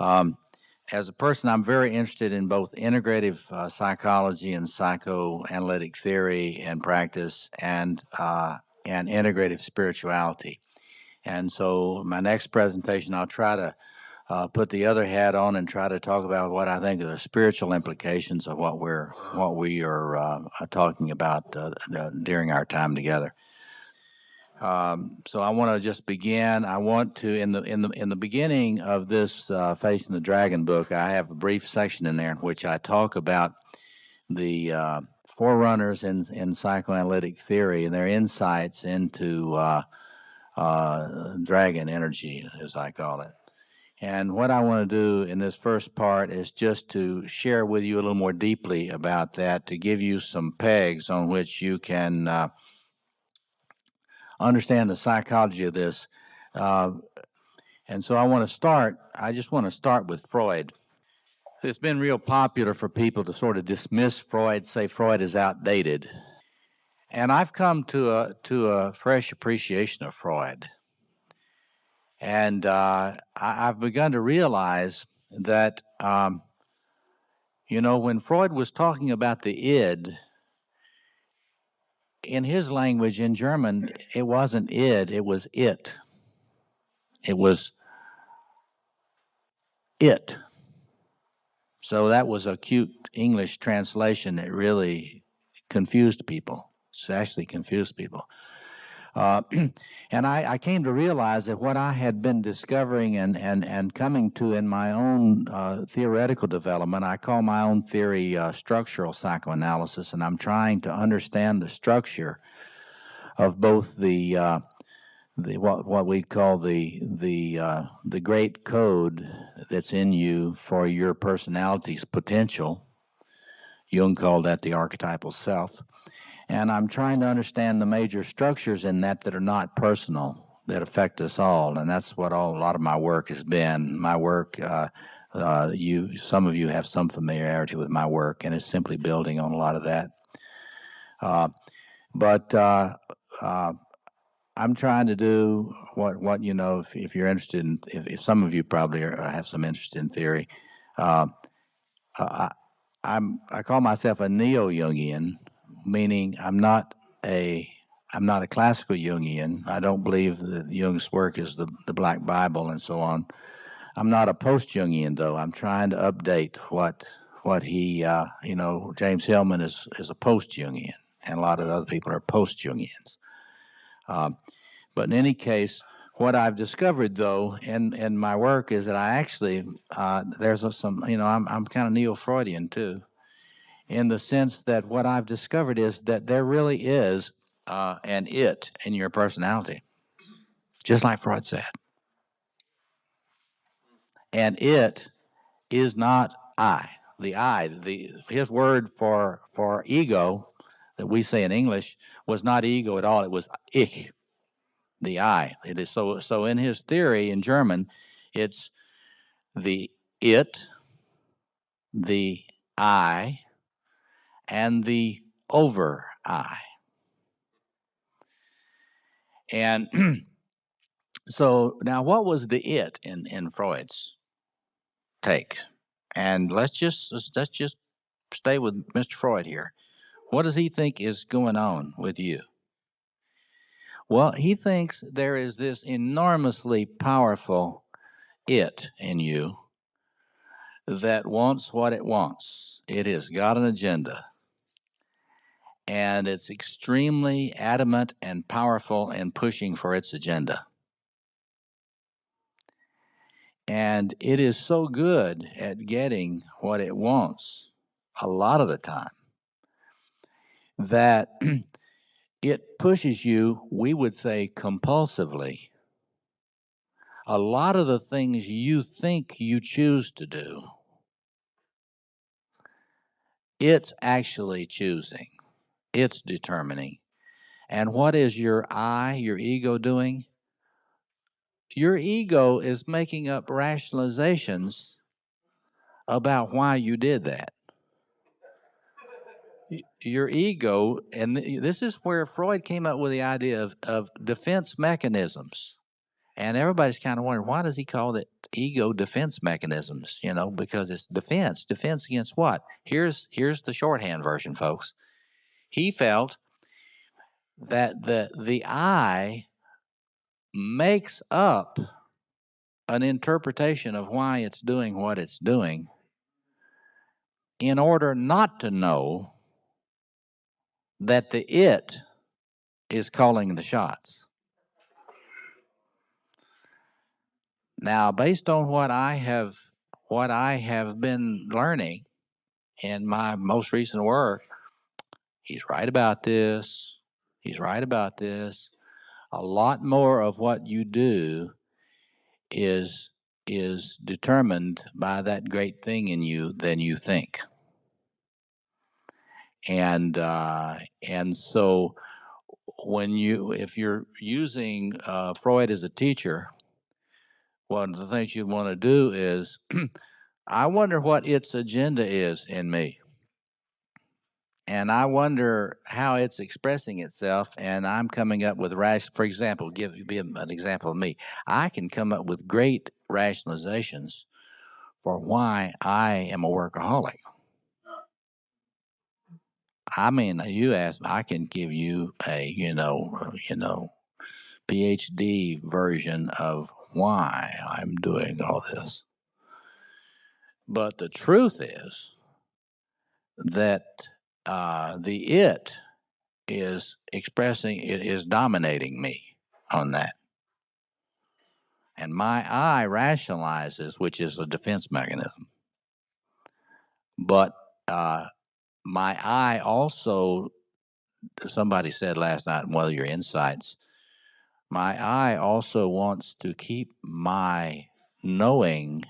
Um, as a person, I'm very interested in both integrative psychology and psychoanalytic theory and practice, and integrative spirituality. And so, my next presentation, I'll try to put the other hat on and try to talk about what I think are the spiritual implications of what we are talking about during our time together. So I want to just begin. I want to in the beginning of this Facing the Dragon book, I have a brief section in there in which I talk about the forerunners in psychoanalytic theory and their insights into dragon energy, as I call it. And what I want to do in this first part is just to share with you a little more deeply about that, to give you some pegs on which you can understand the psychology of this. Uh, and so I just want to start with Freud. It's been real popular for people to sort of dismiss Freud, say Freud is outdated. And I've come to a fresh appreciation of Freud. And I've begun to realize that, when Freud was talking about the id, in his language, in German, it wasn't id, it was it. It was it. So that was a cute English translation that really confused people. It's actually confused people. Uh, and I came to realize that what I had been discovering and coming to in my own theoretical development, I call my own theory structural psychoanalysis, and I'm trying to understand the structure of both the what we call the great code that's in you for your personality's potential. Jung called that the archetypal self. And I'm trying to understand the major structures in that are not personal, that affect us all. And that's what a lot of my work has been. My work, some of you have some familiarity with my work, and it's simply building on a lot of that. But I'm trying to do what if you're interested in, if some of you probably have some interest in theory. Uh, I, I call myself a Neo-Jungian, meaning I'm not a classical Jungian. I don't believe that Jung's work is the Black Bible and so on. I'm not a post-Jungian though. I'm trying to update what he James Hillman is a post-Jungian, and a lot of other people are post-Jungians. But in any case, what I've discovered though in my work is that I actually there's some I'm kind of neo-Freudian too, in the sense that what I've discovered is that there really is an it in your personality, just like Freud said. And it is not I. The I, his word for ego that we say in English was not ego at all. It was ich, the I. It is so in his theory in German, it's the it, the I, and the over I. And so now, what was the it in Freud's take? And let's just stay with Mr. Freud here. What does he think is going on with you? Well, he thinks there is this enormously powerful it in you that wants what it wants. It has got an agenda, and it's extremely adamant and powerful in pushing for its agenda. And it is so good at getting what it wants a lot of the time that it pushes you, we would say compulsively. A lot of the things you think you choose to do, it's actually choosing, it's determining. And what is your I, your ego, doing? Your ego is making up rationalizations about why you did that. Your ego, and this is where Freud came up with the idea of defense mechanisms. And everybody's kind of wondering, why does he call it ego defense mechanisms? Because it's defense. Defense against what? Here's the shorthand version, folks. He felt that the I makes up an interpretation of why it's doing what it's doing in order not to know that the it is calling the shots. Now, based on what I have been learning in my most recent work, he's right about this. He's right about this. A lot more of what you do is determined by that great thing in you than you think. And so if you're using Freud as a teacher, one of the things you want to do is, I wonder what its agenda is in me. And I wonder how it's expressing itself, and I'm coming up with for example, give an example of me. I can come up with great rationalizations for why I am a workaholic. I mean, you ask me, I can give you a PhD version of why I'm doing all this. But the truth is that the it is dominating me on that. And my I rationalizes, which is a defense mechanism. But my I also, somebody said last night in one of your insights, my I also wants to keep my knowing,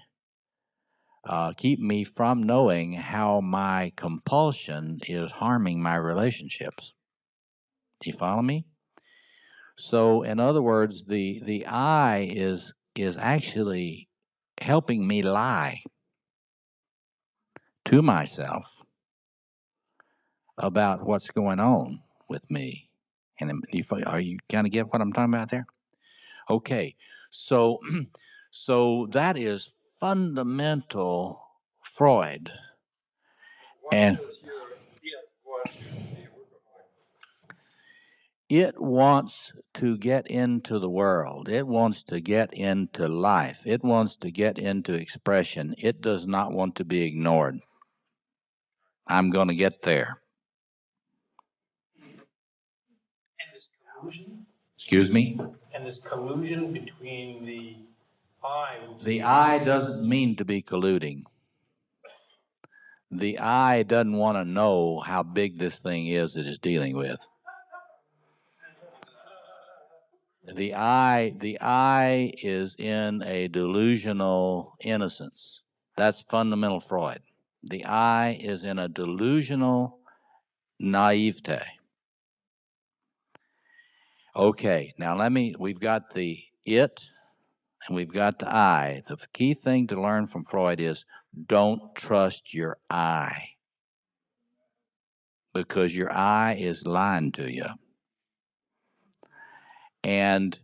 keep me from knowing how my compulsion is harming my relationships. Do you follow me? So, in other words, the I is actually helping me lie to myself about what's going on with me. And are you kind of get what I'm talking about there? Okay, so so that is fundamental Freud, and it wants to get into the world. It wants to get into life. It wants to get into expression. It does not want to be ignored. I'm going to get there. And this collusion? Excuse me? And this collusion between the I... The I doesn't mean to be colluding. The I doesn't want to know how big this thing is that it's dealing with. The I is in a delusional innocence. That's fundamental Freud. The I is in a delusional naivete. Okay, now we've got the it and we've got the I. The key thing to learn from Freud is don't trust your I, because your I is lying to you. And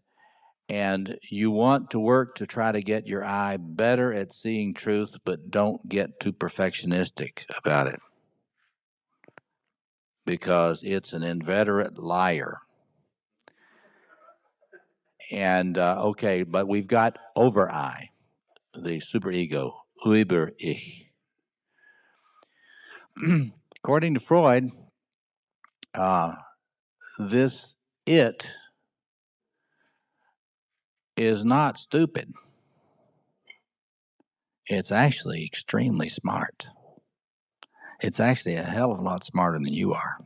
you want to work to try to get your I better at seeing truth, but don't get too perfectionistic about it, because it's an inveterate liar. And okay, but we've got over I, the superego, über ich. According to Freud, this it is not stupid. It's actually extremely smart. It's actually a hell of a lot smarter than you are.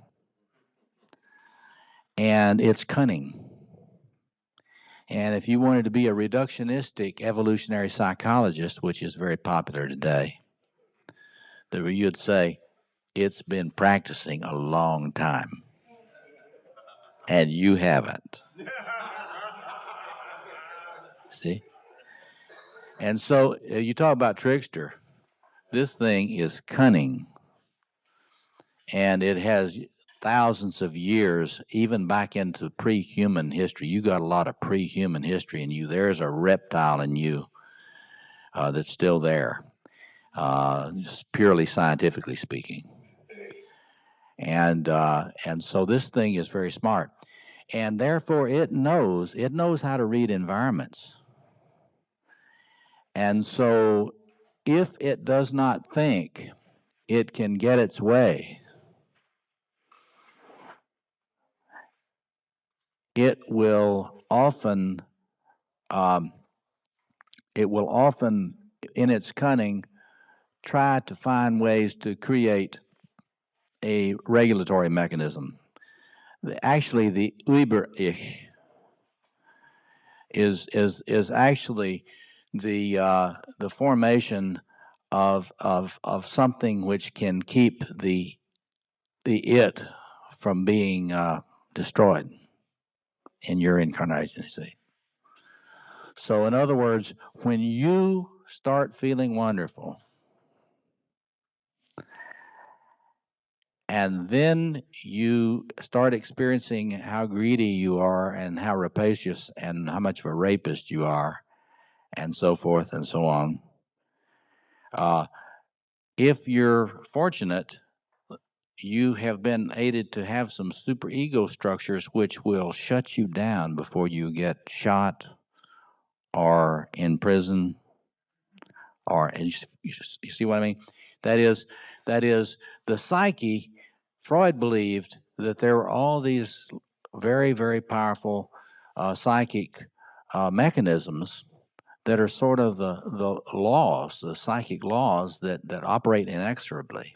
And it's cunning. And if you wanted to be a reductionistic evolutionary psychologist, which is very popular today, you'd say it's been practicing a long time. And you haven't. See? And so you talk about trickster. This thing is cunning. And it has thousands of years, even back into pre-human history. You got a lot of pre-human history in you. There's a reptile in you that's still there, just purely scientifically speaking. And so this thing is very smart, and therefore it knows how to read environments. And so if it does not think it can get its way, it will often um, in its cunning try to find ways to create a regulatory mechanism. Actually, the Über-Ich is actually the formation of something which can keep the it from being destroyed in your incarnation. You see. So, in other words, when you start feeling wonderful, and then you start experiencing how greedy you are and how rapacious and how much of a rapist you are, and so forth and so on. If you're fortunate, you have been aided to have some superego structures which will shut you down before you get shot or in prison, or you see what I mean? That is the psyche. Freud believed that there were all these very, very powerful psychic mechanisms that are sort of the laws, the psychic laws that operate inexorably.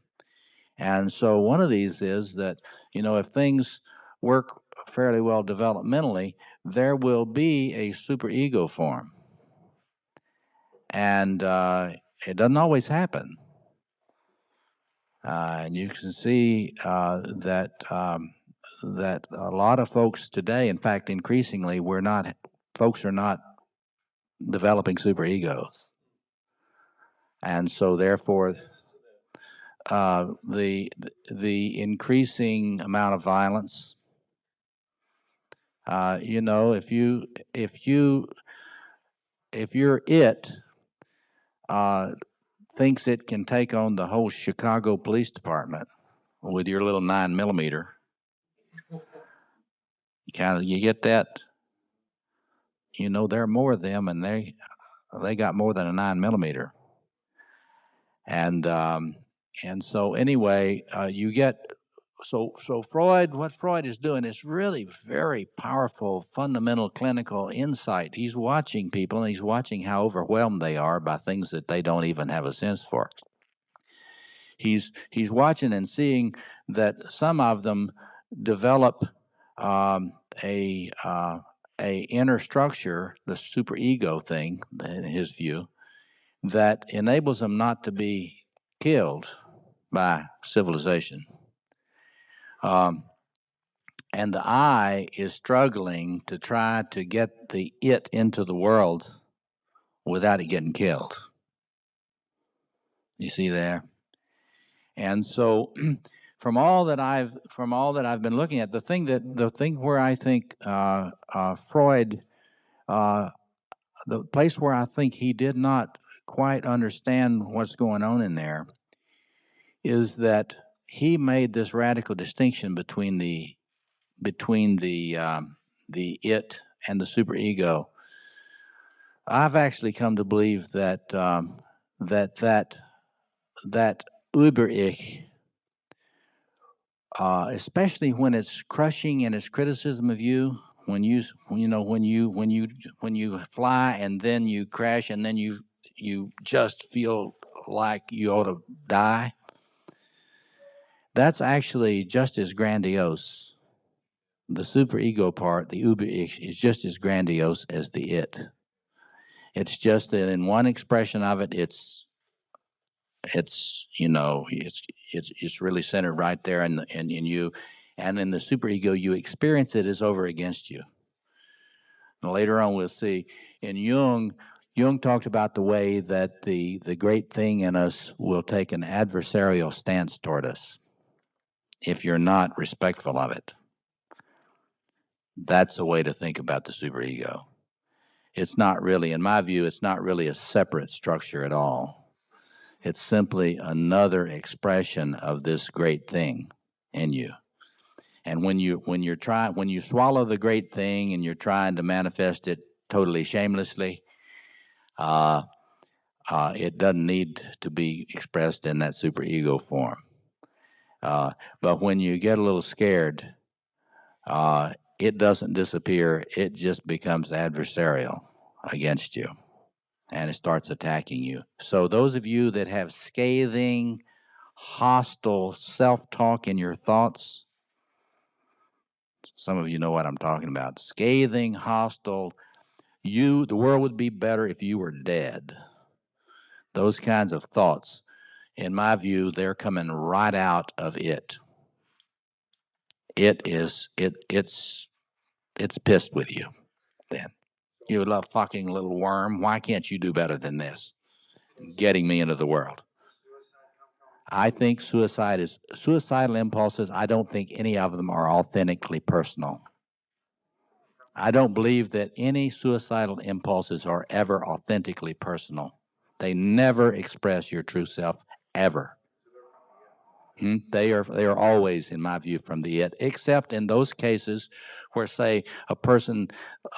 And so one of these is that, if things work fairly well developmentally, there will be a superego form. And it doesn't always happen. And you can see that that a lot of folks today, in fact, increasingly, folks are not developing superegos, and so therefore, the increasing amount of violence. If you're thinks it can take on the whole Chicago Police Department with your little 9mm. You get that. There are more of them, and they got more than a 9mm. And so anyway, you get so Freud. What Freud is doing is really very powerful, fundamental clinical insight. He's watching people, and he's watching how overwhelmed they are by things that they don't even have a sense for. He's watching and seeing that some of them develop a inner structure, the superego thing, in his view, that enables them not to be killed by civilization. And the I is struggling to try to get the it into the world without it getting killed. You see there? And so from all that I've been looking at, the thing where I think Freud, the place where I think he did not quite understand what's going on in there, is that he made this radical distinction between the it and the superego. I've actually come to believe that that Über-Ich, especially when it's crushing in its criticism of you, when you fly and then you crash and then you just feel like you ought to die. That's actually just as grandiose. The superego part, the Über-Ich, is just as grandiose as the it. It's just that in one expression of it, it's really centered right there in you, and in the superego, you experience it as over against you. And later on, we'll see in Jung talked about the way that the great thing in us will take an adversarial stance toward us. if you're not respectful of it. That's a way to think about the superego. It's not really, in my view, it's not really a separate structure at all. It's simply another expression of this great thing in you. And when you swallow the great thing and you're trying to manifest it totally shamelessly, uh, it doesn't need to be expressed in that superego form. But when you get a little scared, it doesn't disappear. It just becomes adversarial against you, and it starts attacking you. So those of you that have scathing, hostile self-talk in your thoughts, some of you know what I'm talking about. Scathing, hostile, the world would be better if you were dead. Those kinds of thoughts, in my view, they're coming right out of it. It's pissed with you then. You little fucking little worm. Why can't you do better than this? Getting me into the world. I think suicidal impulses. I don't think any of them are authentically personal. I don't believe that any suicidal impulses are ever authentically personal. They never express your true self, ever. They are always, in my view, from the it, except in those cases where, say, a person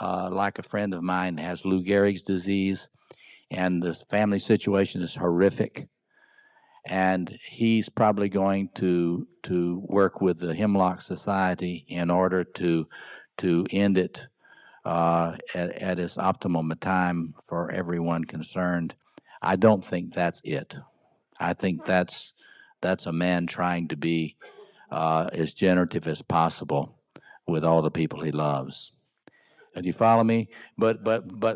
like a friend of mine has Lou Gehrig's disease, and the family situation is horrific, and he's probably going to work with the Hemlock Society in order to end it at its optimum time for everyone concerned. I don't think that's it. I think that's a man trying to be as generative as possible with all the people he loves. Do you follow me? But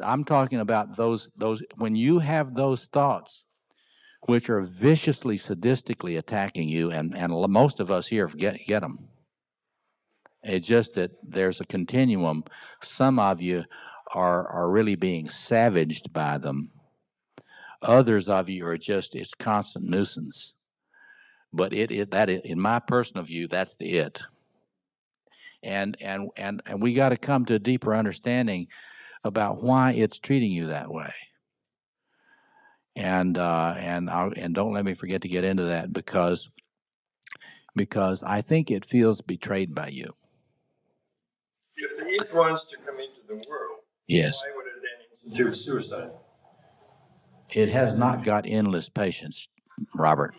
I'm talking about those when you have those thoughts, which are viciously, sadistically attacking you, and most of us here get them. It's just that there's a continuum. Some of you are really being savaged by them. Others of you are just it's constant nuisance. But in my personal view, that's the it. And we got to come to a deeper understanding about why it's treating you that way. And don't let me forget to get into that because I think it feels betrayed by you. If the it wants to come into the world, yes, why would it then institute suicide? It has not got endless patience, Robert.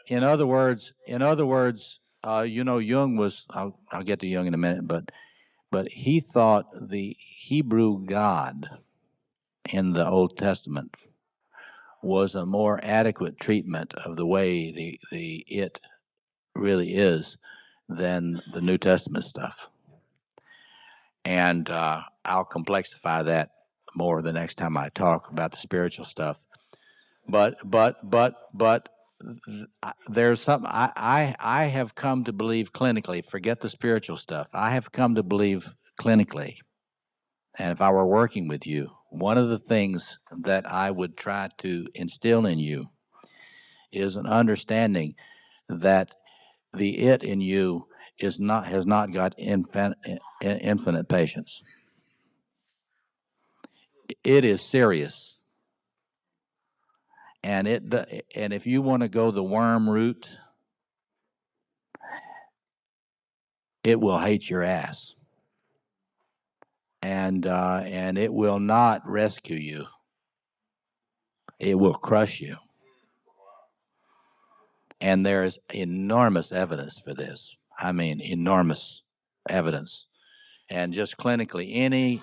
In other words, Jung was. I'll get to Jung in a minute, but he thought the Hebrew God in the Old Testament was a more adequate treatment of the way the it really is than the New Testament stuff. And I'll complexify that more the next time I talk about the spiritual stuff. But there's something I have come to believe clinically. Forget the spiritual stuff. I have come to believe clinically, and if I were working with you, one of the things that I would try to instill in you is an understanding that the it in you has not got infinite patience. It is serious, and if you want to go the worm route, it will hate your ass, and it will not rescue you. It will crush you, and there is enormous evidence for this. I mean, enormous evidence. And just clinically,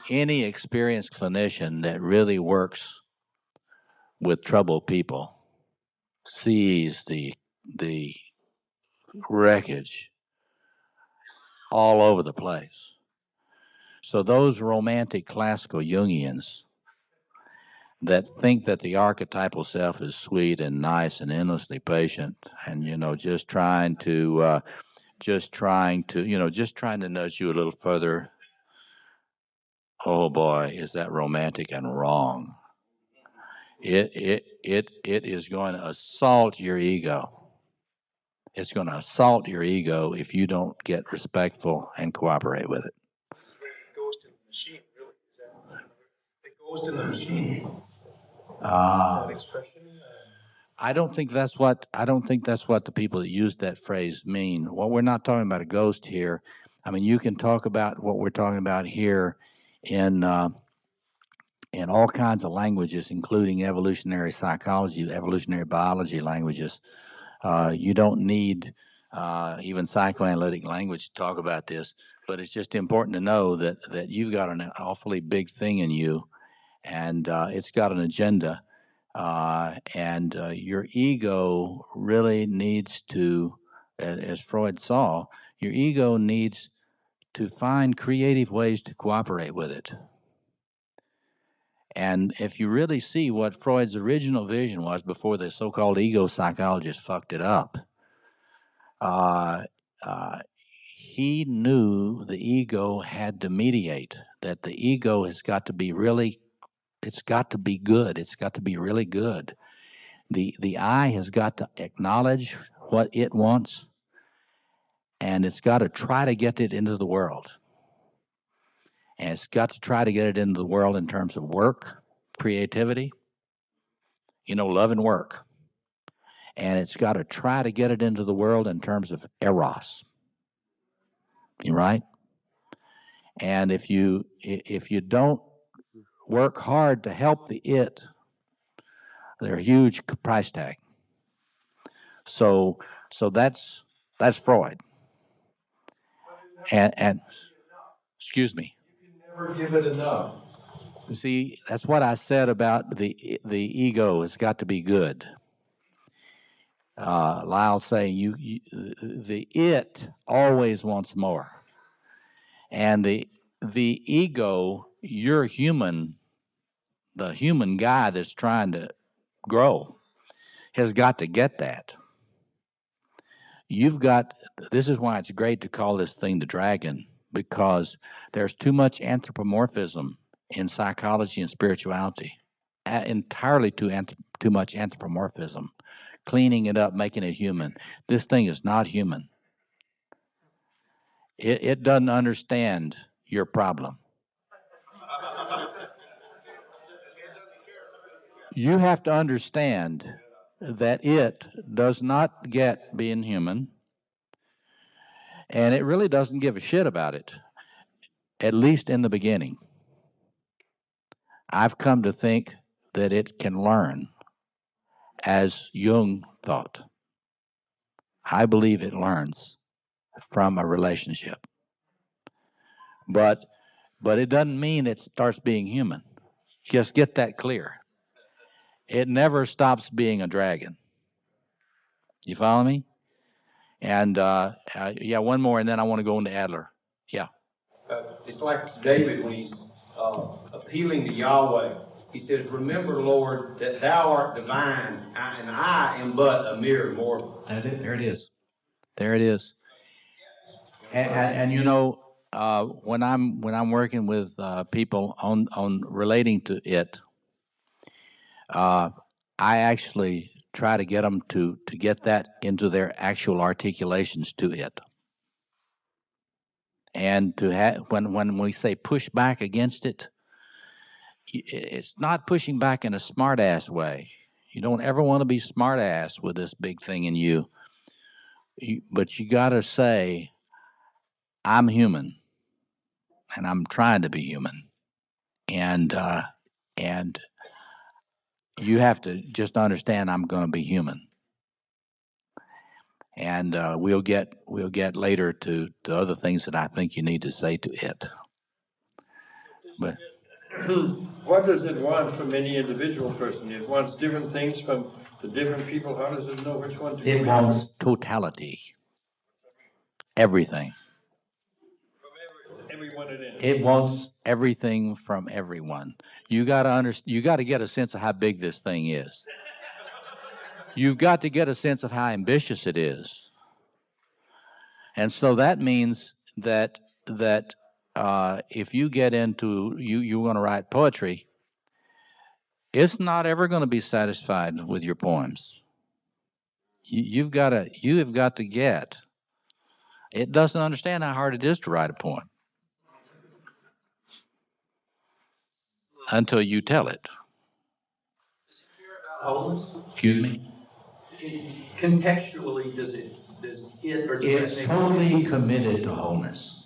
any experienced clinician that really works with troubled people sees the wreckage all over the place. So those romantic classical Jungians that think that the archetypal self is sweet and nice and endlessly patient, and just trying to nudge you a little further. Oh boy, is that romantic and wrong. It is going to assault your ego. It's going to assault your ego if you don't get respectful and cooperate with it. It goes to the machine, really. Is that it goes to the machine? That expression. I don't think that's what the people that use that phrase mean. Well, we're not talking about a ghost here. I mean, you can talk about what we're talking about here in all kinds of languages, including evolutionary psychology, evolutionary biology languages. You don't need even psychoanalytic language to talk about this, but it's just important to know that you've got an awfully big thing in you, and it's got an agenda, and your ego really needs to, as Freud saw, your ego needs to find creative ways to cooperate with it. And if you really see what Freud's original vision was before the so-called ego psychologists fucked it up, uh, uh, he knew the ego had to mediate, that the ego has got to be really, it's got to be good, it's got to be really good. The I has got to acknowledge what it wants, and it's got to try to get it into the world. And it's got to try to get it into the world in terms of work, creativity, love and work. And it's got to try to get it into the world in terms of eros. You right? And if you don't work hard to help the it, they're a huge price tag. So that's Freud. And excuse me. You can never give it enough. See, that's what I said about the ego has got to be good. Lyle saying the it always wants more, and the ego, you're human, the human guy that's trying to grow, has got to get that. You've got, this is why it's great to call this thing the dragon, because there's too much anthropomorphism in psychology and spirituality. Entirely too much anthropomorphism, cleaning it up, making it human. This thing is not human. It doesn't understand your problem. You have to understand that it does not get being human, and it really doesn't give a shit about it, at least in the beginning. I've come to think that it can learn, as Jung thought. I believe it learns from a relationship. But it doesn't mean it starts being human. Just get that clear. It never stops being a dragon. You follow me? And yeah, one more, and then I want to go into Adler. Yeah. It's like David when he's appealing to Yahweh. He says, "Remember, Lord, that Thou art divine, and I am but a mere mortal." There it is. There it is. And when I'm working with people on relating to it, I actually try to get them to get that into their actual articulations to it. And to have, when we say push back against it, it's not pushing back in a smart ass way. You don't ever want to be smart ass with this big thing in you. But you got to say, I'm human, and I'm trying to be human, and you have to just understand I'm going to be human. And we'll get later to other things that I think you need to say to it. But What does it want from any individual person? It wants different things from the different people. How does it know which one to it wants totality, everything. From everyone it is. It wants everything from everyone. You got to get a sense of how big this thing is. You've got to get a sense of how ambitious it is. And so that means that if you get into you want to write poetry, It's not ever going to be satisfied with your poems. You have got to get. It doesn't understand how hard it is to write a poem until you tell it. Wholeness? Excuse me? Contextually, does it or It's totally committed to wholeness.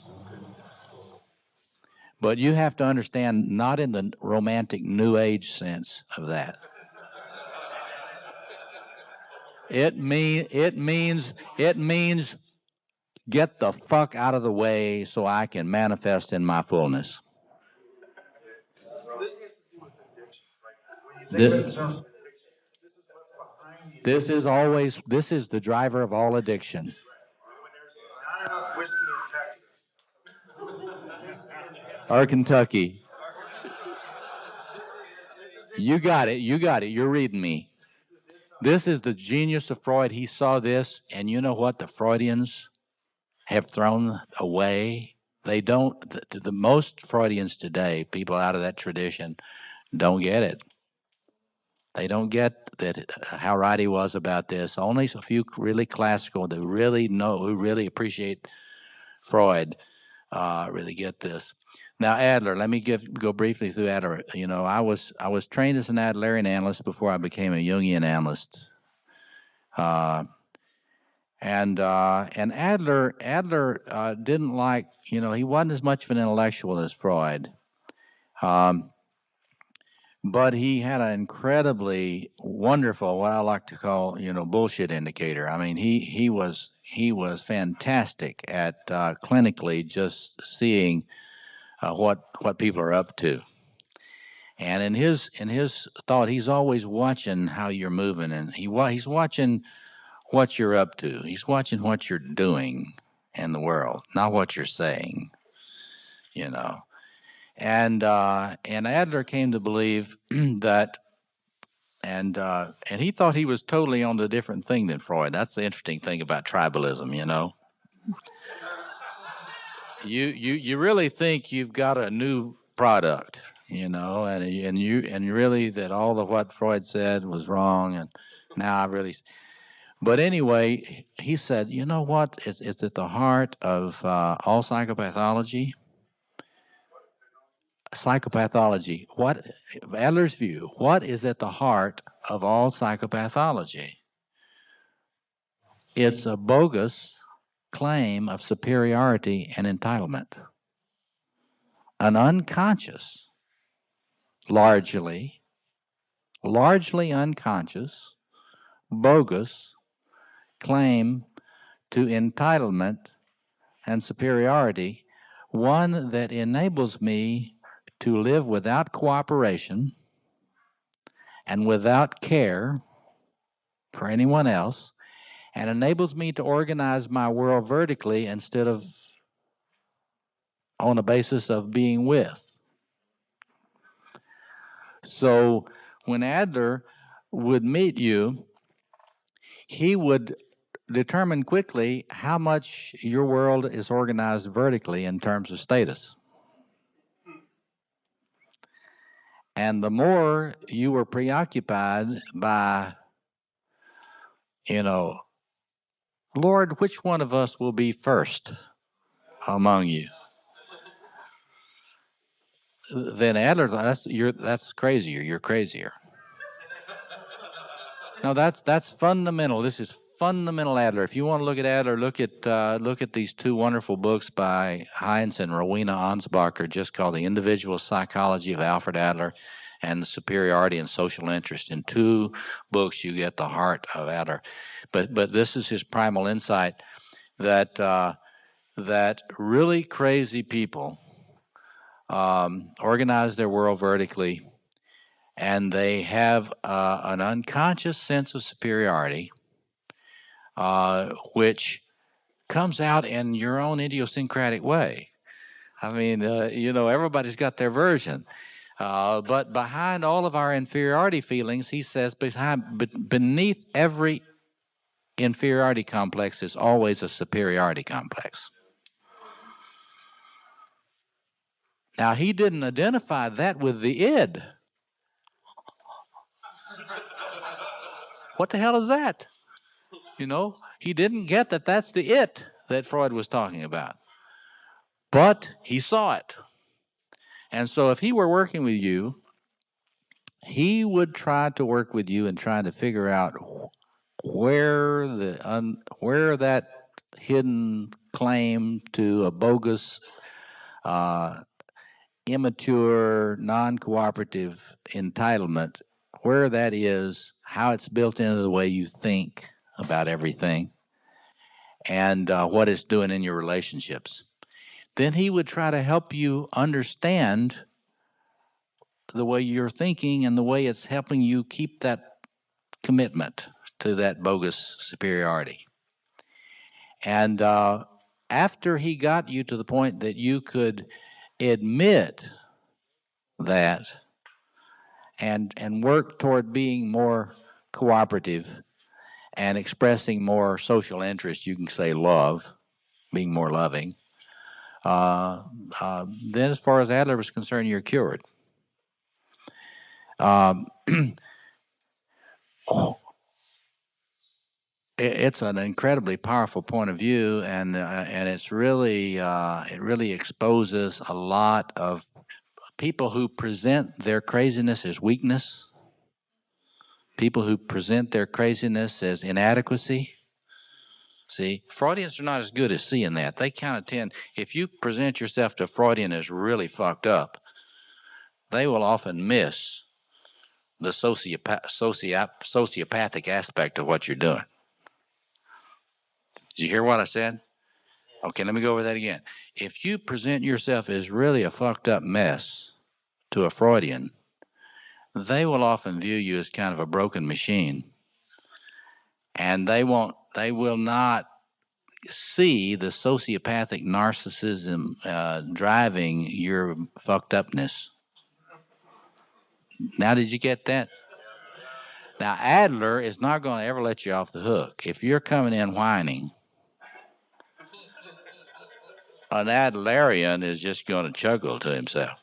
But you have to understand, not in the romantic New Age sense of that. It means get the fuck out of the way so I can manifest in my fullness. This has to do with addictions. Like when you think about the terms of addiction, this is what's behind the This is the driver of all addiction. when there's not enough whiskey in Texas. Or Kentucky. You got it. You're reading me. This is the genius of Freud. He saw this, and you know what the Freudians have thrown away? They don't, the most Freudians today, people out of that tradition, don't get it. They don't get that how right he was about this. Only a few really classical that really know, who really appreciate Freud, really get this. Now Adler, let me go briefly through Adler. You know, I was trained as an Adlerian analyst before I became a Jungian analyst. And Adler didn't like, you know, he wasn't as much of an intellectual as Freud, but he had an incredibly wonderful, what I like to call, you know, bullshit indicator. I mean, he was fantastic at clinically just seeing what people are up to. And in his thought, he's always watching how you're moving, and he's watching what you're up to. He's watching what you're doing in the world, not what you're saying, you know. And Adler came to believe that, and he thought he was totally on the different thing than Freud. That's the interesting thing about tribalism, you know. You really think you've got a new product, you know, and really that all of what Freud said was wrong, and now I really. But anyway, he said, you know what? It's at the heart of all psychopathology. Psychopathology. What, Adler's view, what is at the heart of all psychopathology? It's a bogus claim of superiority and entitlement. An unconscious, largely unconscious, bogus claim to entitlement and superiority, one that enables me to live without cooperation and without care for anyone else, and enables me to organize my world vertically instead of on a basis of being with. So when Adler would meet you, he would determine quickly how much your world is organized vertically in terms of status. And the more you were preoccupied by, you know, Lord, which one of us will be first among you? Then Adler, that's crazier. You're crazier. No, that's fundamental. This is fundamental Adler. If you want to look at Adler, look at these two wonderful books by Heinz and Rowena Ansbacher, just called The Individual Psychology of Alfred Adler and The Superiority and Social Interest. In two books, you get the heart of Adler. But this is his primal insight that that really crazy people organize their world vertically, and they have an unconscious sense of superiority, which comes out in your own idiosyncratic way. I mean, you know, everybody's got their version. But behind all of our inferiority feelings, he says, beneath every inferiority complex is always a superiority complex. Now, he didn't identify that with the id. What the hell is that? He didn't get that that's the it that Freud was talking about. But he saw it. And so if he were working with you, he would try to work with you and try to figure out where that hidden claim to a bogus, uh, immature, non-cooperative entitlement, where that is, how it's built into the way you think about everything, and what it's doing in your relationships. Then he would try to help you understand the way you're thinking and the way it's helping you keep that commitment to that bogus superiority. And after he got you to the point that you could admit that and work toward being more cooperative and expressing more social interest, you can say love, being more loving, then as far as Adler was concerned, you're cured. Um, it's an incredibly powerful point of view, and it really exposes a lot of people who present their craziness as weakness, people who present their craziness as inadequacy. See, Freudians are not as good as seeing that. They kind of tend, if you present yourself to a Freudian as really fucked up, they will often miss the sociopathic aspect of what you're doing. Did you hear what I said? Okay, let me go over that again. If you present yourself as really a fucked up mess to a Freudian, they will often view you as kind of a broken machine, and they will not see the sociopathic narcissism driving your fucked upness. Now, did you get that? Now, Adler is not going to ever let you off the hook. If you're coming in whining, an Adlerian is just going to chuckle to himself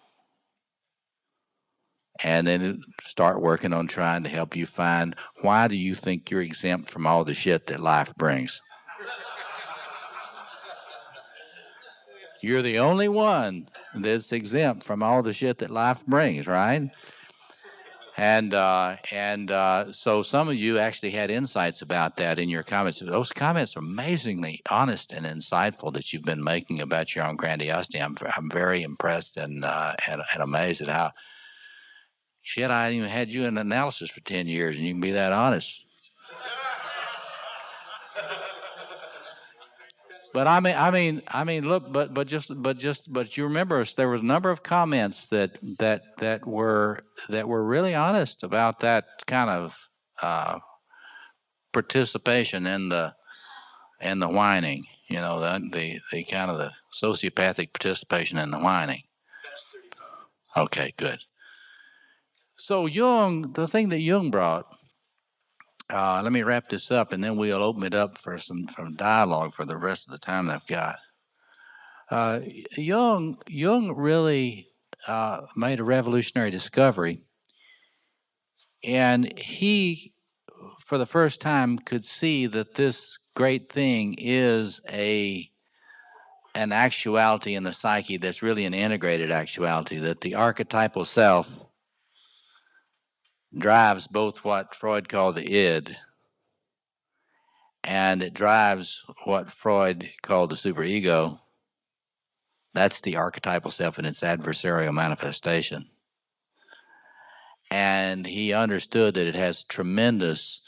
and then start working on trying to help you find, why do you think you're exempt from all the shit that life brings? You're the only one that's exempt from all the shit that life brings, right? And so some of you actually had insights about that in your comments. Those comments are amazingly honest and insightful that you've been making about your own grandiosity. I'm very impressed and amazed at how, shit, I even had you in analysis for 10 years and you can be that honest. But I mean, look, but you remember there was a number of comments that were really honest about that kind of participation in the whining. The kind of the sociopathic participation in the whining. Okay, good. So Jung, the thing that Jung brought. Let me wrap this up, and then we'll open it up for some dialogue for the rest of the time I've got. Jung really made a revolutionary discovery, and he, for the first time, could see that this great thing is an actuality in the psyche that's really an integrated actuality, that the archetypal self drives both what Freud called the id, and it drives what Freud called the superego. That's the archetypal self in its adversarial manifestation. And he understood that it has tremendous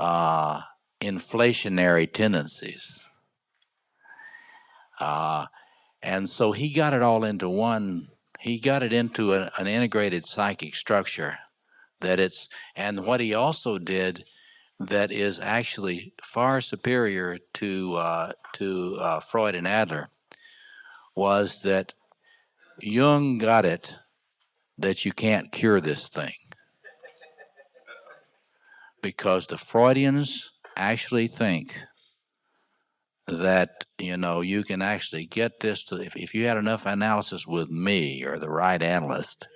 inflationary tendencies. And so he got it all into one, he got it into an integrated psychic structure and what he also did that is actually far superior to Freud and Adler was that Jung got it that you can't cure this thing. Because the Freudians actually think that, you can actually get this to, if you had enough analysis with me or the right analyst,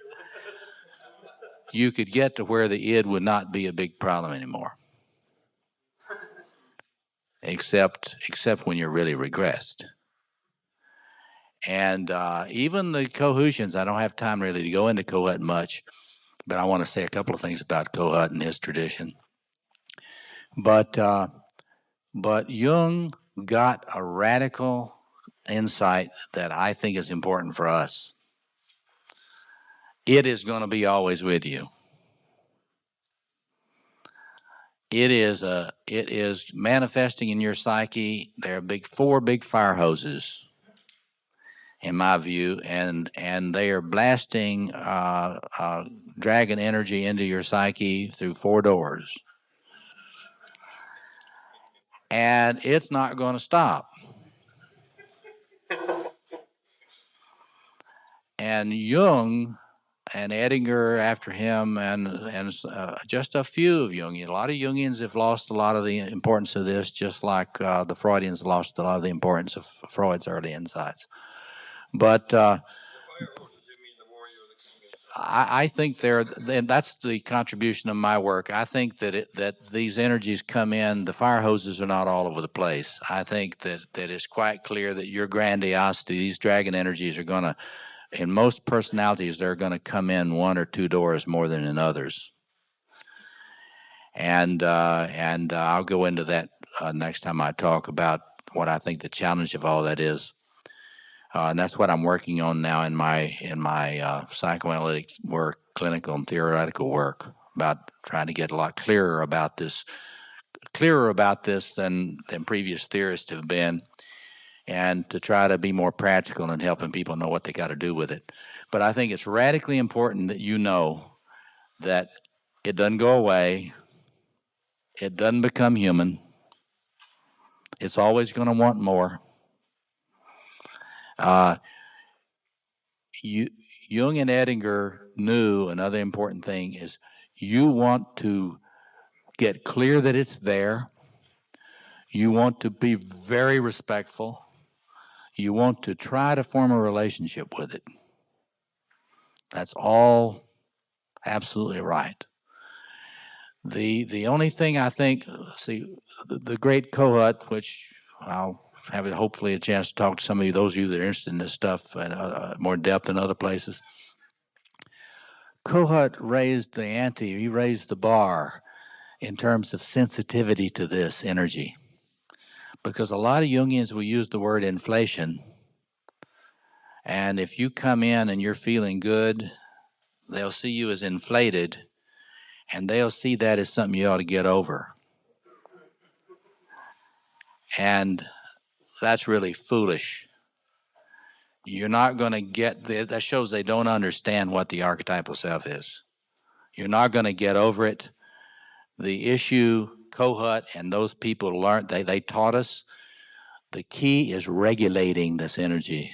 you could get to where the id would not be a big problem anymore. except when you're really regressed. And even the Kohutians, I don't have time really to go into Kohut much, but I want to say a couple of things about Kohut and his tradition. But Jung got a radical insight that I think is important for us. It is going to be always with you. It is manifesting in your psyche. There are four big fire hoses, in my view, and they are blasting dragon energy into your psyche through four doors, and it's not going to stop. And Jung and Edinger after him, and just a few of Jungian. A lot of Jungians have lost a lot of the importance of this, just like the Freudians lost a lot of the importance of Freud's early insights. But I think that's the contribution of my work. I think that these energies come in. The fire hoses are not all over the place. I think that it's quite clear that your grandiosity, these dragon energies, are going to, in most personalities, they're going to come in one or two doors more than in others. And I'll go into that next time I talk about what I think the challenge of all that is. And that's what I'm working on now in my psychoanalytic work, clinical and theoretical work, about trying to get a lot clearer about this than previous theorists have been, and to try to be more practical in helping people know what they got to do with it. But I think it's radically important that you know that it doesn't go away. It doesn't become human. It's always going to want more. Jung and Edinger knew another important thing is you want to get clear that it's there. You want to be very respectful. You want to try to form a relationship with it. That's all absolutely right. The only thing I think, the great Kohut, which I'll have hopefully a chance to talk to some of those of you that are interested in this stuff at more depth in other places. Kohut raised the ante, he raised the bar in terms of sensitivity to this energy. Because a lot of Jungians will use the word inflation. And if you come in and you're feeling good, they'll see you as inflated, and they'll see that as something you ought to get over. And that's really foolish. You're not going to get that shows they don't understand what the archetypal self is. You're not going to get over it. The issue Kohut and those people learned, they taught us, the key is regulating this energy.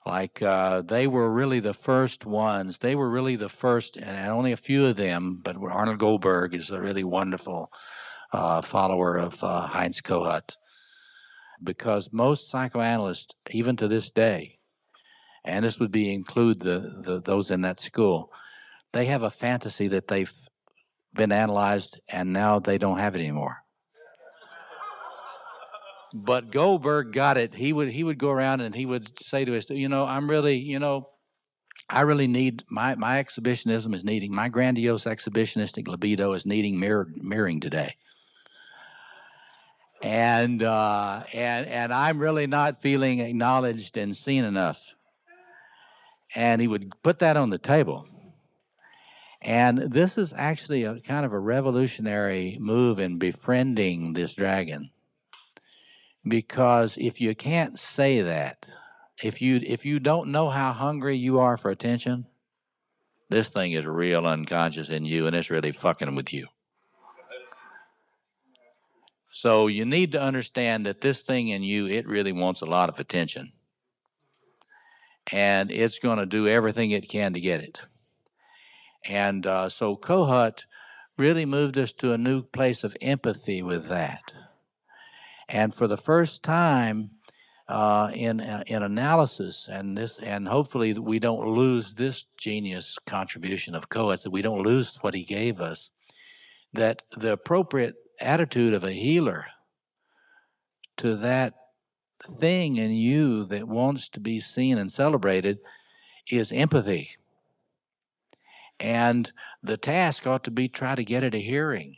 Like they were really the first ones. They were really the first, and only a few of them, but Arnold Goldberg is a really wonderful follower of Heinz Kohut. Because most psychoanalysts, even to this day, and this would include those in that school, they have a fantasy that they've been analyzed and now they don't have it anymore. But Goldberg got it. He would go around and he would say to us, I really need my exhibitionism is needing, my grandiose exhibitionistic libido is needing mirroring today. And I'm really not feeling acknowledged and seen enough. And he would put that on the table. And this is actually a kind of a revolutionary move in befriending this dragon. Because if you can't say that, if you don't know how hungry you are for attention, this thing is real unconscious in you, and it's really fucking with you. So you need to understand that this thing in you, it really wants a lot of attention. And it's going to do everything it can to get it. And so Kohut really moved us to a new place of empathy with that. And for the first time in analysis, and hopefully we don't lose this genius contribution of Kohut, that we don't lose what he gave us, that the appropriate attitude of a healer to that thing in you that wants to be seen and celebrated is empathy. And the task ought to be try to get it a hearing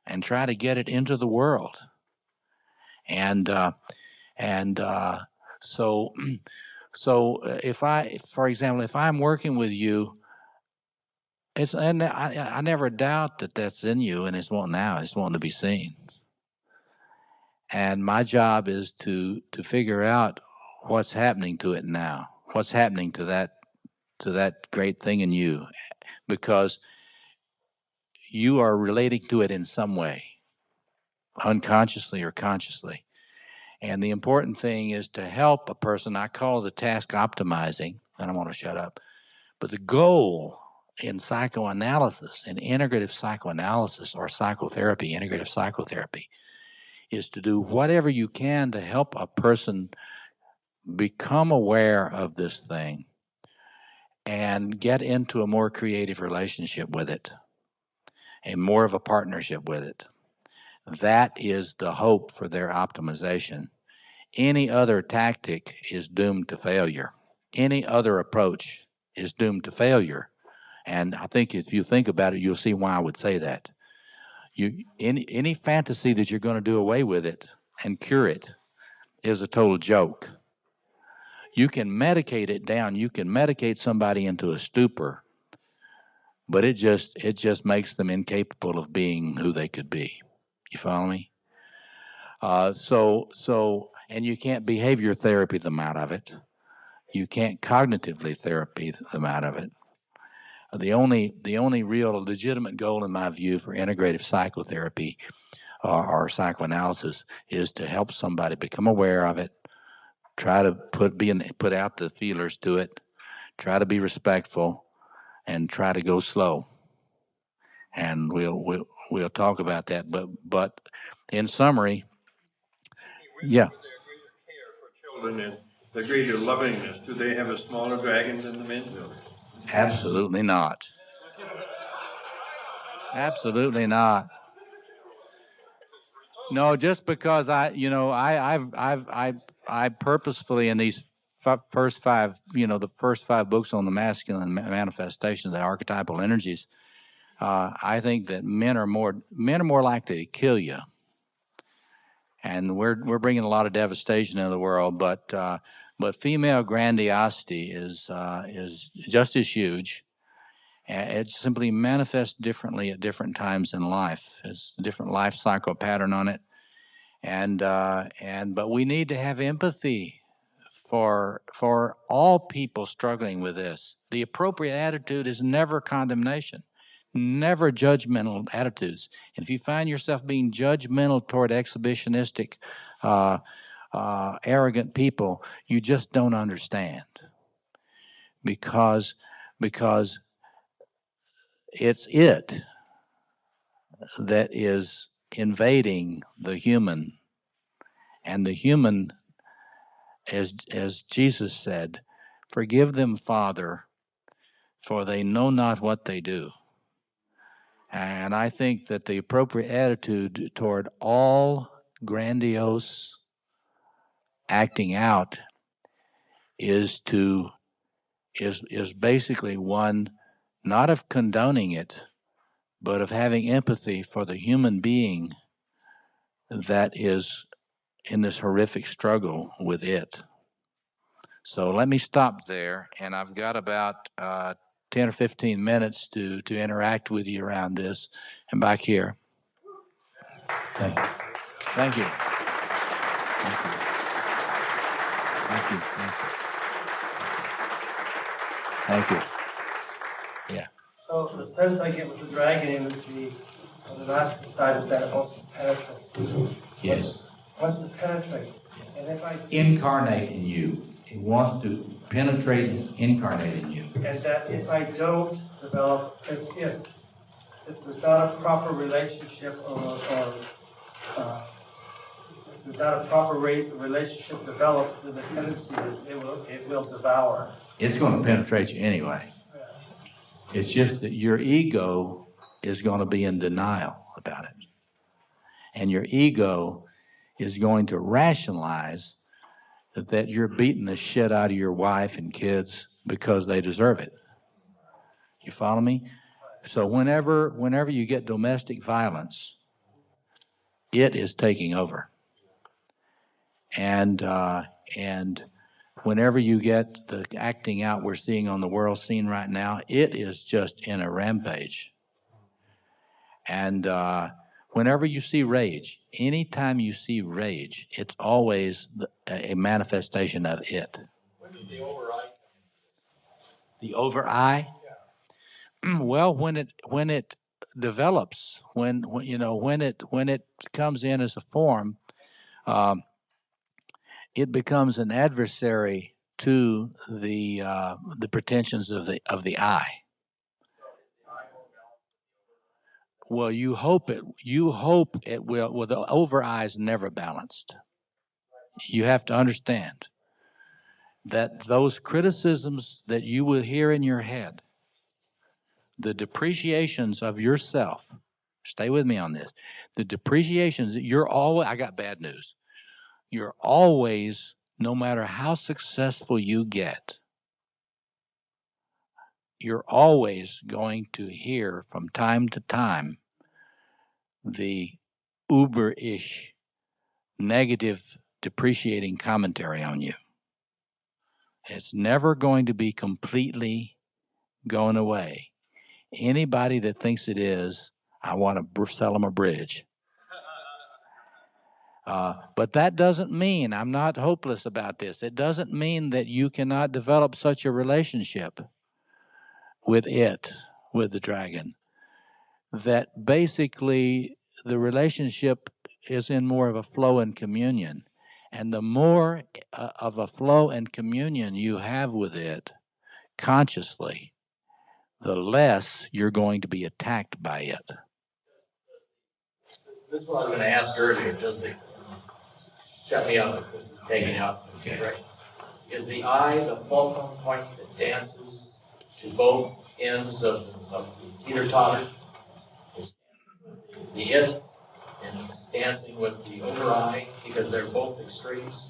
and try to get it into the world. And and so so if for example, if I'm working with you, and I never doubt that that's in you, and it's wanting now, it's wanting to be seen. And my job is to figure out what's happening to it now, what's happening to that great thing in you, because you are relating to it in some way, unconsciously or consciously. And the important thing is to help a person. I call the task optimizing, and I want to shut up. But the goal in psychoanalysis, in integrative psychoanalysis or psychotherapy, integrative psychotherapy, is to do whatever you can to help a person become aware of this thing and get into a more creative relationship with it, a more of a partnership with it. That is the hope for their optimization. Any other tactic is doomed to failure. Any other approach is doomed to failure. And I think if you think about it, you'll see why I would say that. Any fantasy that you're going to do away with it and cure it is a total joke. You can medicate it down. You can medicate somebody into a stupor, but it just makes them incapable of being who they could be. You follow me? And you can't behavior therapy them out of it. You can't cognitively therapy them out of it. The only real legitimate goal, in my view, for integrative psychotherapy or psychoanalysis is to help somebody become aware of it, try to put out the feelers to it, try to be respectful, and try to go slow. And we'll talk about that. But in summary, yeah. Children and the greater lovingness, do they have a smaller dragon than the men? Absolutely not. Absolutely not. No, just because I purposefully in these first five, the first five books on the masculine manifestation, the archetypal energies, I think that men are more likely to kill you, and we're bringing a lot of devastation into the world. But female grandiosity is just as huge. It simply manifests differently at different times in life. It's a different life cycle pattern on it, but we need to have empathy for all people struggling with this. The appropriate attitude is never condemnation, never judgmental attitudes. And if you find yourself being judgmental toward exhibitionistic, arrogant people, you just don't understand, because it's it that is invading the human, and the human, as Jesus said, "Forgive them, Father, for they know not what they do." And I think that the appropriate attitude toward all grandiose acting out is basically one not of condoning it, but of having empathy for the human being that is in this horrific struggle with it. So let me stop there, and I've got about 10 or 15 minutes to interact with you around this. And back here. Thank you. Thank you. Thank you. Thank you. Thank you. Thank you. Yeah. So the sense I get with the dragon energy on the masculine side is that it wants to penetrate. Yes. Wants to penetrate. And if I Incarnate in you. It wants to penetrate and incarnate in you. And that if I don't develop, if there's not a proper relationship if there's not a proper relationship developed, then the tendency is it will devour. It's going to penetrate you anyway. It's just that your ego is going to be in denial about it. And your ego is going to rationalize that you're beating the shit out of your wife and kids because they deserve it. You follow me? So whenever you get domestic violence, it is taking over. And whenever you get the acting out we're seeing on the world scene right now, it is just in a rampage. And whenever you see rage, anytime you see rage, it's always a manifestation of it. When does the over-I? The over-I? Well, when it develops, when it comes in as a form, it becomes an adversary to the pretensions of the I. Well, you hope it will. Well, the over I is never balanced. You have to understand that those criticisms that you will hear in your head, the depreciations of yourself, stay with me on this, the depreciations that you're always, I got bad news. You're always, no matter how successful you get, you're always going to hear from time to time the uber-ish negative depreciating commentary on you. It's never going to be completely going away. Anybody that thinks it is, I want to sell them a bridge. But that doesn't mean, I'm not hopeless about this, it doesn't mean that you cannot develop such a relationship with the dragon, that basically the relationship is in more of a flow and communion. And the more of a flow and communion you have with it consciously, the less you're going to be attacked by it. This is what I was going to ask earlier. Does the shut me up if this is taking out the direction? Is the I the fulcrum point that dances to both ends of the teeter-totter? Is the it and it's dancing with the over-I because they're both extremes?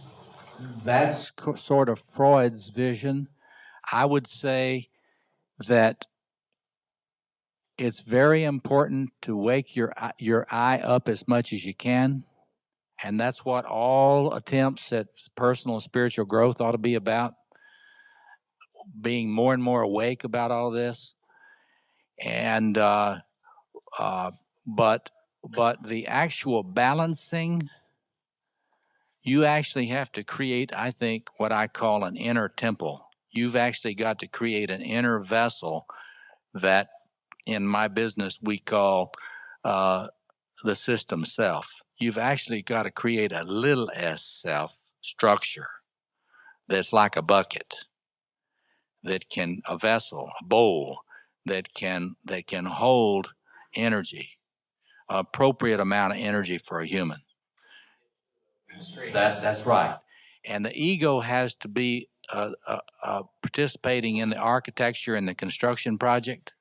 That's sort of Freud's vision. I would say that it's very important to wake your I up as much as you can. And that's what all attempts at personal and spiritual growth ought to be about, being more and more awake about all this. And but the actual balancing, you actually have to create, I think, what I call an inner temple. You've actually got to create an inner vessel that in my business we call the system self. You've actually got to create a little s self structure that's like a bucket, a vessel, a bowl that can hold energy, appropriate amount of energy for a human. That's right. And the ego has to be participating in the architecture and the construction project,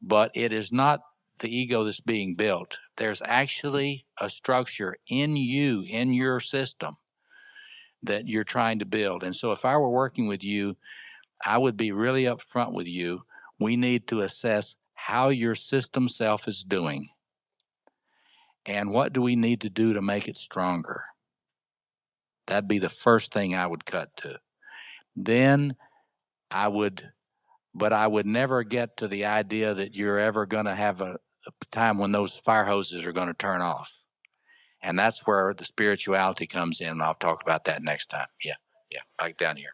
but it is not the ego that's being built. There's actually a structure in you, in your system, that you're trying to build. And so if I were working with you, I would be really upfront with you. We need to assess how your system self is doing. And what do we need to do to make it stronger? That'd be the first thing I would cut to. Then I would never get to the idea that you're ever going to have a time when those fire hoses are going to turn off. And that's where the spirituality comes in. I'll talk about that next time. Yeah, back down here.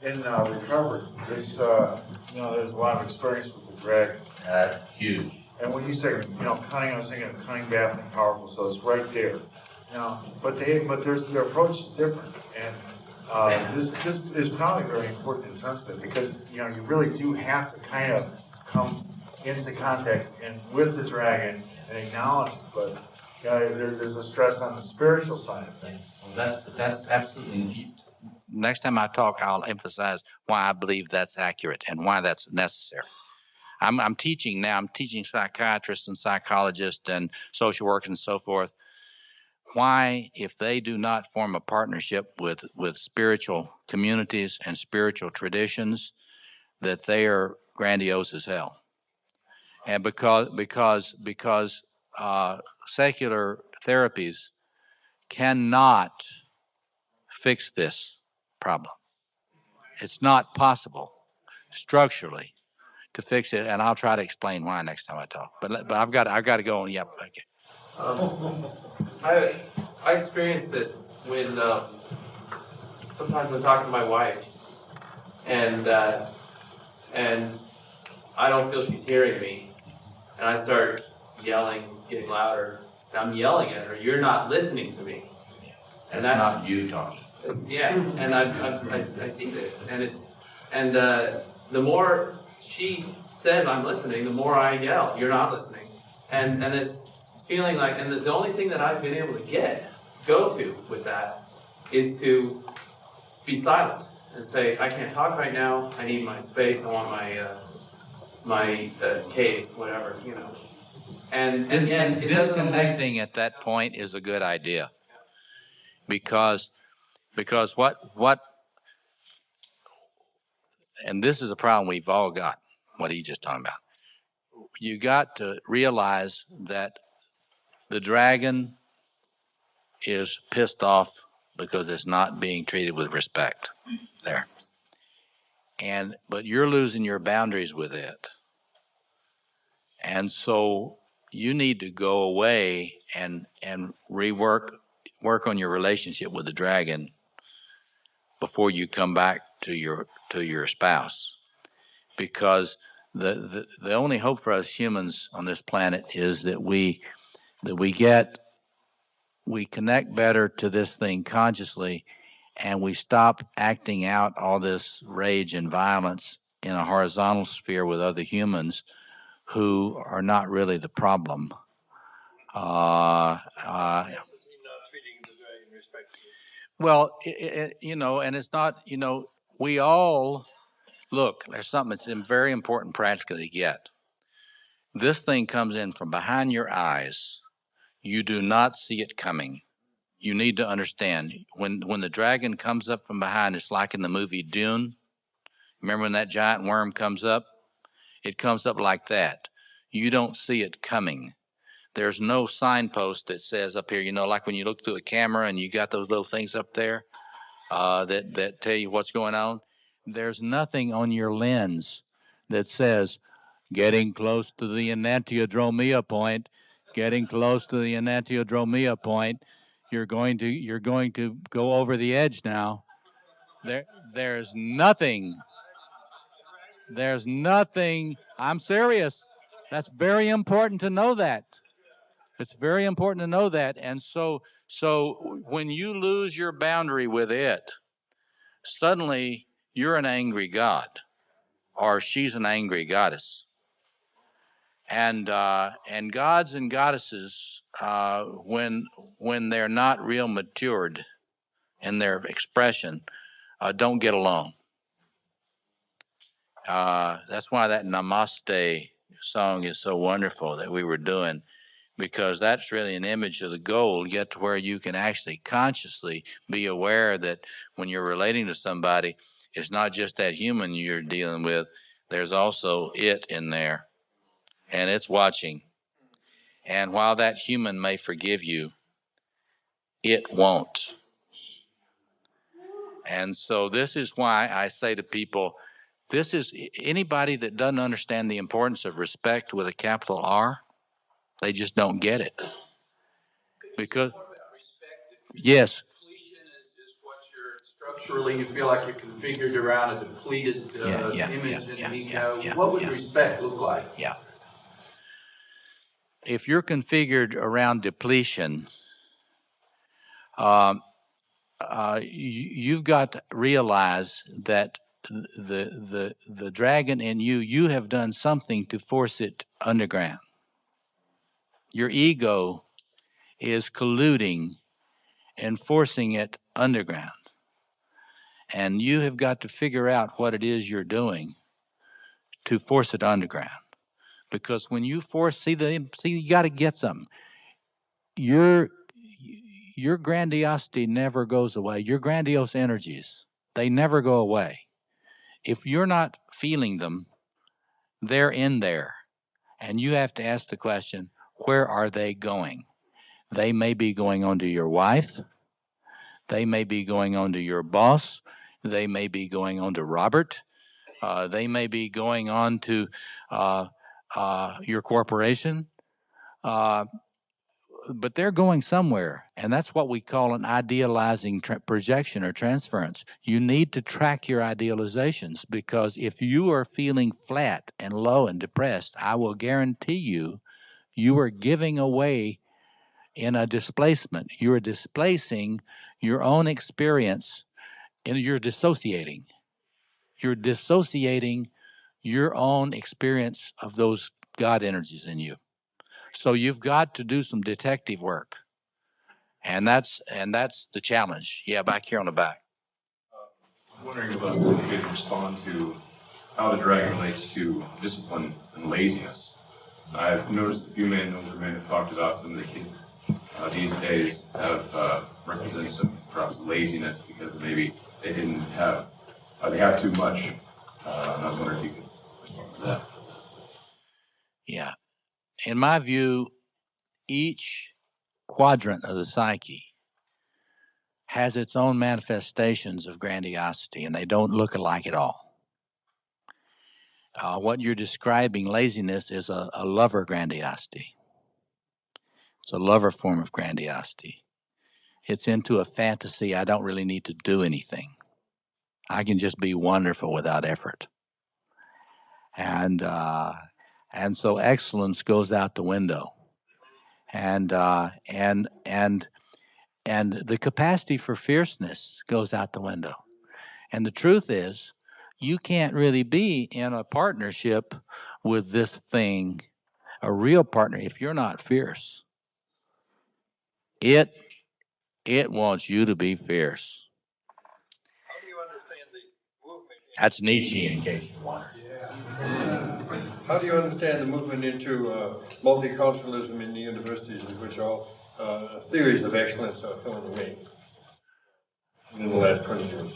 In recovery, there's a lot of experience with the dragon. Huge. And when you say, cunning, I was thinking of cunning, baffling, powerful, so it's right there. But their approach is different. And this is probably very important in terms of it, because, you really do have to kind of come into contact with the dragon and acknowledge it. But there's a stress on the spiritual side of things. Well, that's absolutely. Next time I talk, I'll emphasize why I believe that's accurate and why that's necessary. I'm teaching now. I'm teaching psychiatrists and psychologists and social workers and so forth why, if they do not form a partnership with spiritual communities and spiritual traditions, that they are grandiose as hell. And because secular therapies cannot fix this problem. It's not possible structurally to fix it, and I'll try to explain why next time I talk. But I've got to go on. Yep. Okay. I experience this when sometimes I'm talking to my wife, and I don't feel she's hearing me, and I start yelling, getting louder. And I'm yelling at her, "You're not listening to me." And that's not you talking. Yeah, and I see this, and the more she says I'm listening, the more I yell, "You're not listening," and this feeling like, and the only thing that I've been able to go to with that is to be silent and say, "I can't talk right now. I need my space. I want my cave, whatever, you know." And disconnecting at that point is a good idea, because what and this is a problem we've all got, what he's just talking about. You got to realize that the dragon is pissed off because it's not being treated with respect there. But you're losing your boundaries with it. And so you need to go away and work on your relationship with the dragon before you come back to your spouse. Because the only hope for us humans on this planet is that we connect better to this thing consciously, and we stop acting out all this rage and violence in a horizontal sphere with other humans who are not really the problem. Well, and it's not, we all look. There's something that's very important practically to get. This thing comes in from behind your eyes. You do not see it coming. You need to understand, when the dragon comes up from behind, it's like in the movie Dune. Remember when that giant worm comes up? It comes up like that. You don't see it coming. There's no signpost that says up here, like when you look through a camera and you got those little things up there that tell you what's going on. There's nothing on your lens that says, getting close to the enantiodromia point, getting close to the enantiodromia point. You're going to go over the edge now. There's nothing. There's nothing. I'm serious. That's very important to know that. It's very important to know that. And so when you lose your boundary with it, suddenly you're an angry god, or she's an angry goddess. And gods and goddesses, when they're not real matured in their expression, don't get along. That's why that Namaste song is so wonderful that we were doing, because that's really an image of the goal, get to where you can actually consciously be aware that when you're relating to somebody, it's not just that human you're dealing with, there's also it in there, and it's watching. And while that human may forgive you, it won't. And so this is why I say to people, this is anybody that doesn't understand the importance of respect with a capital R, they just don't get it. Because yes. Depletion is what you're structurally, you feel like you're configured around a depleted image and ego. What would respect look like? Yeah. If you're configured around depletion, you've got to realize that the dragon in you have done something to force it underground. Your ego is colluding and forcing it underground. And you have got to figure out what it is you're doing to force it underground. Because when you force, you got to get something. your grandiosity never goes away. Your grandiose energies, they never go away. If you're not feeling them, they're in there. And you have to ask the question, where are they going? They may be going on to your wife. They may be going on to your boss. They may be going on to Robert. They may be going on to your corporation. But they're going somewhere, and that's what we call an idealizing projection or transference. You need to track your idealizations, because if you are feeling flat and low and depressed, I will guarantee you, you are giving away in a displacement. You're displacing your own experience, and you're dissociating. You're dissociating your own experience of those God energies in you. So you've got to do some detective work. And that's the challenge. Yeah, back here on the back. I'm wondering about if you could respond to how the dragon relates to discipline and laziness. I've noticed a few older men have talked about some of the kids these days have represented some perhaps laziness because maybe they didn't have, they have too much. And I was wondering if you could respond to that. Yeah. In my view, each quadrant of the psyche has its own manifestations of grandiosity, and they don't look alike at all. What you're describing, laziness, is a lover grandiosity. It's a lover form of grandiosity. It's into a fantasy. I don't really need to do anything. I can just be wonderful without effort. And so excellence goes out the window. And the capacity for fierceness goes out the window. And the truth is, you can't really be in a partnership with this thing, a real partner, if you're not fierce. It wants you to be fierce. How do you understand the movement? That's Nietzsche, in case you wonder. How do you understand the movement into multiculturalism in the universities, in which all theories of excellence are thrown away in the last 20 years?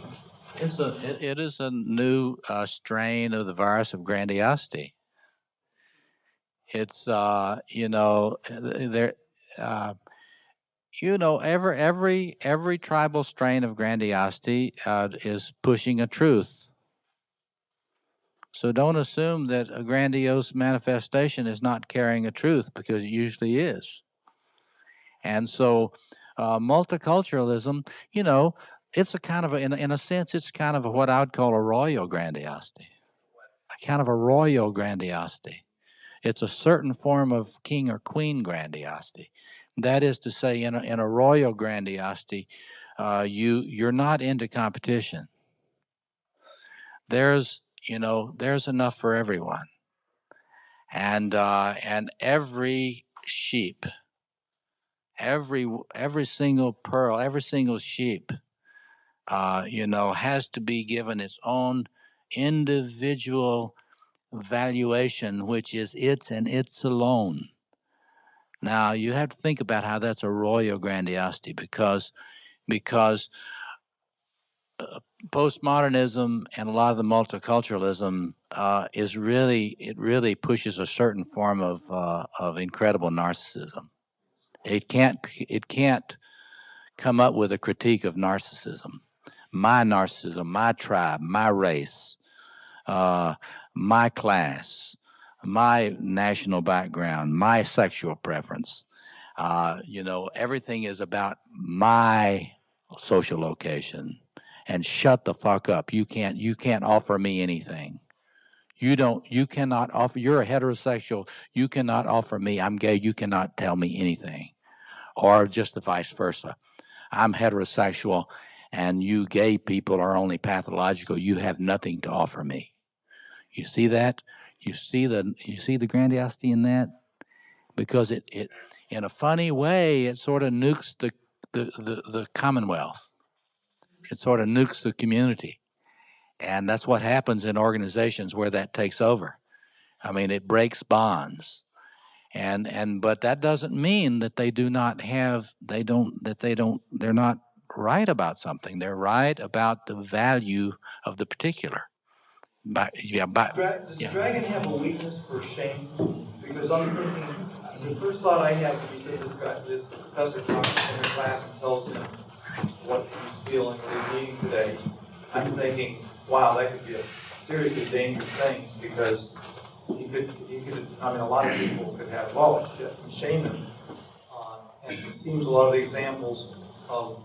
It is a new strain of the virus of grandiosity. It's every tribal strain of grandiosity is pushing a truth. So don't assume that a grandiose manifestation is not carrying a truth, because it usually is. And so multiculturalism, it's a kind of in a sense, it's kind of what I would call a royal grandiosity, a kind of a royal grandiosity. It's a certain form of king or queen grandiosity. That is to say, in a royal grandiosity, you're not into competition. There's enough for everyone, and every sheep, every single pearl, every single sheep, has to be given its own individual valuation, which is its and its alone. Now, you have to think about how that's a royal grandiosity, because postmodernism and a lot of the multiculturalism really pushes a certain form of incredible narcissism. It can't come up with a critique of narcissism. My tribe, my race, my class, my national background, my sexual preference. Everything is about my social location. And shut the fuck up. You can't offer me anything. You cannot offer, you're a heterosexual, you cannot offer me, I'm gay, you cannot tell me anything. Or just the vice versa. I'm heterosexual and you gay people are only pathological. You have nothing to offer me. You see that? You see the grandiosity in that? Because it in a funny way, it sort of nukes the commonwealth. It sort of nukes the community. And that's what happens in organizations where that takes over. I mean, it breaks bonds. But that doesn't mean that they do not have, they're not right about something. They're right about the value of the particular. Does the dragon have a weakness for shame? Because I'm thinking, the first thought I had when you said this professor talks in the class and tells him what he's feeling or he's eating today, I'm thinking, wow, that could be a seriously dangerous thing, because he could, I mean, a lot of people could have, oh, shit, shame him. And it seems a lot of the examples of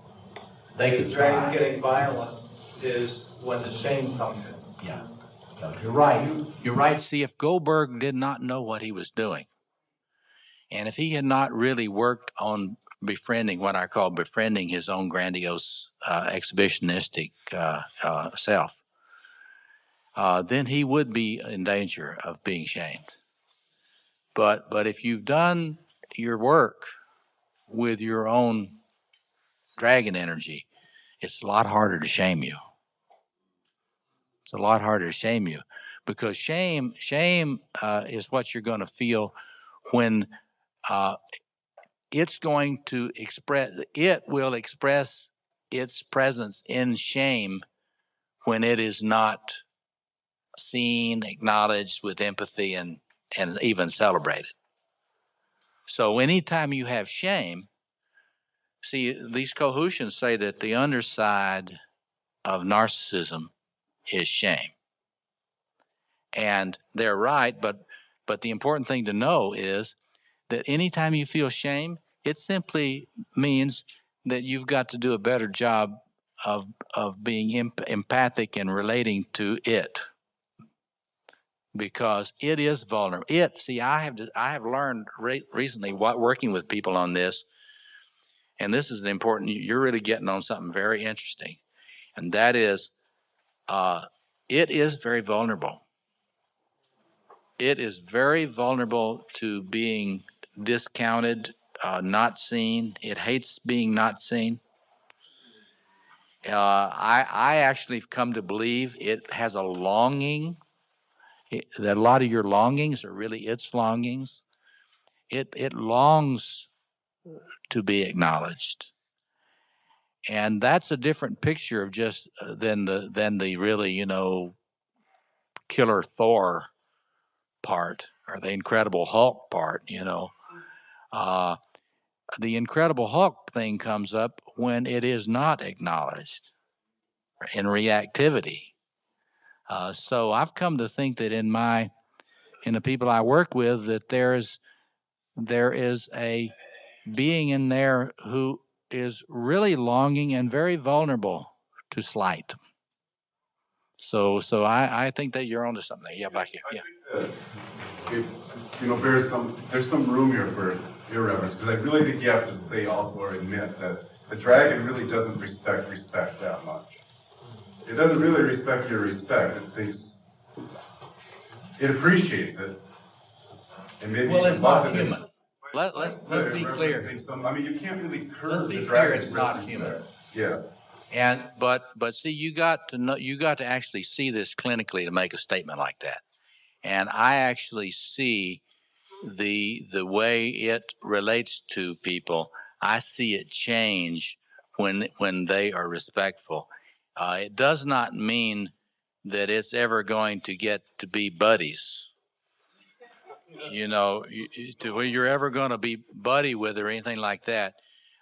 the dragon getting violent is when the shame comes in. Yeah. No, you're right. You're right. See, if Goldberg did not know what he was doing, and if he had not really worked on befriending, what I call befriending his own grandiose exhibitionistic self, then he would be in danger of being shamed. But if you've done your work with your own dragon energy, it's a lot harder to shame you. It's a lot harder to shame you, because shame is what you're going to feel when it's going to express. It will express its presence in shame when it is not seen, acknowledged with empathy, and even celebrated. So anytime you have shame, see, these Cohoutians say that the underside of narcissism is shame. And they're right, but the important thing to know is that anytime you feel shame, it simply means that you've got to do a better job of being empathic and relating to it, because it is vulnerable. I have learned recently, working with people on this, and this is important. You're really getting on something very interesting, and that is, it is very vulnerable. It is very vulnerable to being discounted, not seen. It hates being not seen. I actually have come to believe it has a longing, that a lot of your longings are really its longings. It longs to be acknowledged. And that's a different picture of just than the really, killer Thor part, or the Incredible Hulk part. The Incredible Hulk thing comes up when it is not acknowledged in reactivity. So I've come to think that in the people I work with, that there is a being in there who is really longing and very vulnerable to slight. So I think that you're onto something there. Yeah, back here. Yeah. There's some room here for irreverence, because I really think you have to say also, or admit, that the dragon really doesn't respect that much. It doesn't really respect your respect. It appreciates it, and maybe it's not human. Let's be clear. You can't really curb the dragon. Let's be clear, it's not human. Yeah. But see, you got to actually see this clinically to make a statement like that. And I actually see the way it relates to people. I see it change when they are respectful. It does not mean that it's ever going to get to be buddies. To where you're ever going to be buddy with or anything like that.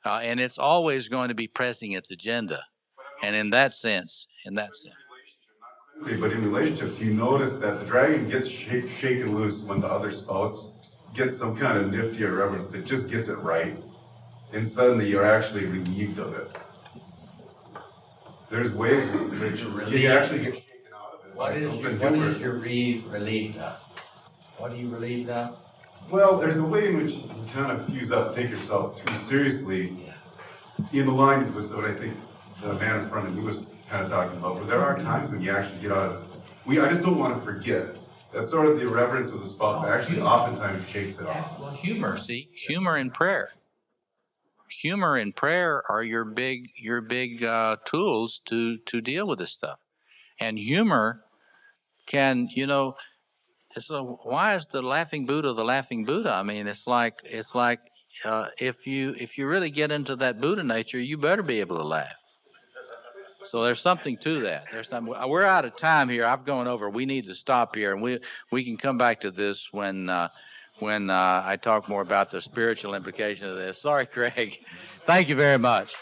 And it's always going to be pressing its agenda. And in that sense. But in relationships, you notice that the dragon gets shaken loose when the other spouse gets some kind of nifty irreverence that just gets it right. And suddenly you're actually relieved of it. There's ways in which you actually get shaken out of it. What is your relieved of? What are you relieved of? Well, there's a way in which you kind of fuse up, take yourself too seriously, in line with what I think the man in front of me was kind of talking about. But there are times when you actually get out of it. I just don't want to forget. That's sort of the irreverence of the spouse that actually oftentimes shakes it off. Well, humor and prayer. Humor and prayer are your big tools to deal with this stuff. And humor can, why is the laughing Buddha the laughing Buddha? I mean, it's like if you really get into that Buddha nature, you better be able to laugh. So there's something to that. We're out of time here. I've gone over. We need to stop here, and we can come back to this when I talk more about the spiritual implication of this. Sorry, Craig. Thank you very much.